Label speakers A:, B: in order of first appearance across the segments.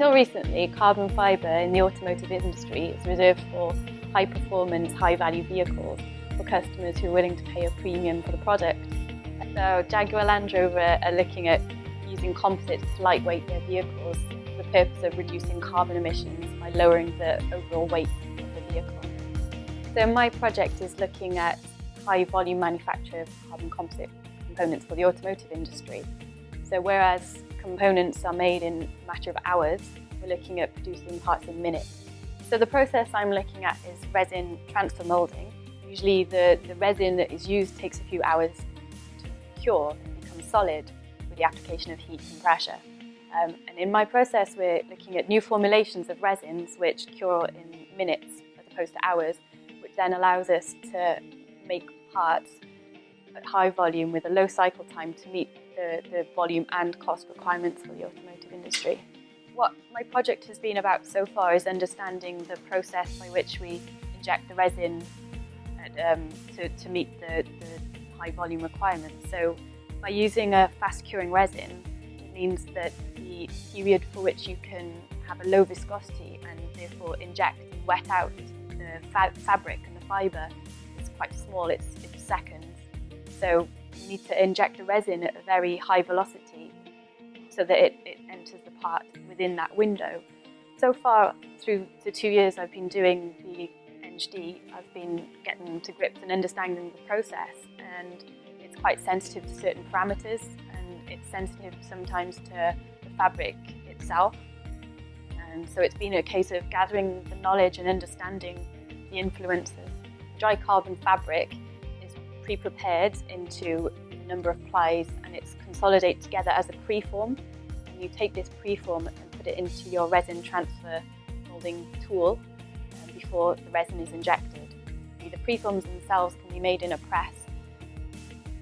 A: Until recently, carbon fibre in the automotive industry is reserved for high-performance, high-value vehicles for customers who are willing to pay a premium for the product. So Jaguar Land Rover are looking at using composites to lightweight their vehicles for the purpose of reducing carbon emissions by lowering the overall weight of the vehicle. So my project is looking at high-volume manufacture of carbon composite components for the automotive industry. So whereas components are made in a matter of hours, we're looking at producing parts in minutes. So the process I'm looking at is resin transfer moulding. Usually the resin that is used takes a few hours to cure and become solid with the application of heat and pressure. And in my process, we're looking at new formulations of resins which cure in minutes as opposed to hours, which then allows us to make parts at high volume with a low cycle time to meet the volume and cost requirements for the automotive industry. What my project has been about so far is understanding the process by which we inject the resin to meet the high volume requirements. So by using a fast curing resin, it means that the period for which you can have a low viscosity and therefore inject and wet out the fabric and the fibre is quite small, it's seconds. So you need to inject the resin at a very high velocity so that it enters the part within that window. So far, through the 2 years I've been doing the EngD, I've been getting to grips and understanding the process, and it's quite sensitive to certain parameters, and it's sensitive sometimes to the fabric itself. And so it's been a case of gathering the knowledge and understanding the influences. Dry carbon fabric is pre-prepared into a number of plies, and it's consolidated together as a preform. And you take this preform and put it into your resin transfer moulding tool before the resin is injected. The preforms themselves can be made in a press.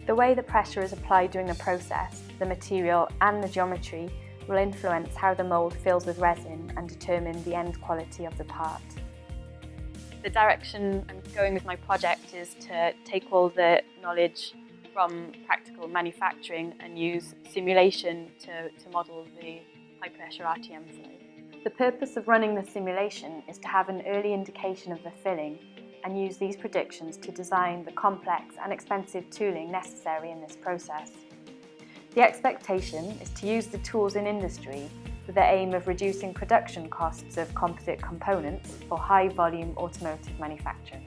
B: The way the pressure is applied during the process, the material and the geometry will influence how the mould fills with resin and determine the end quality of the part.
A: The direction I'm going with my project is to take all the knowledge from practical manufacturing and use simulation to model the high pressure RTM flow.
B: The purpose of running the simulation is to have an early indication of the filling and use these predictions to design the complex and expensive tooling necessary in this process. The expectation is to use the tools in industry with the aim of reducing production costs of composite components for high volume automotive manufacturing.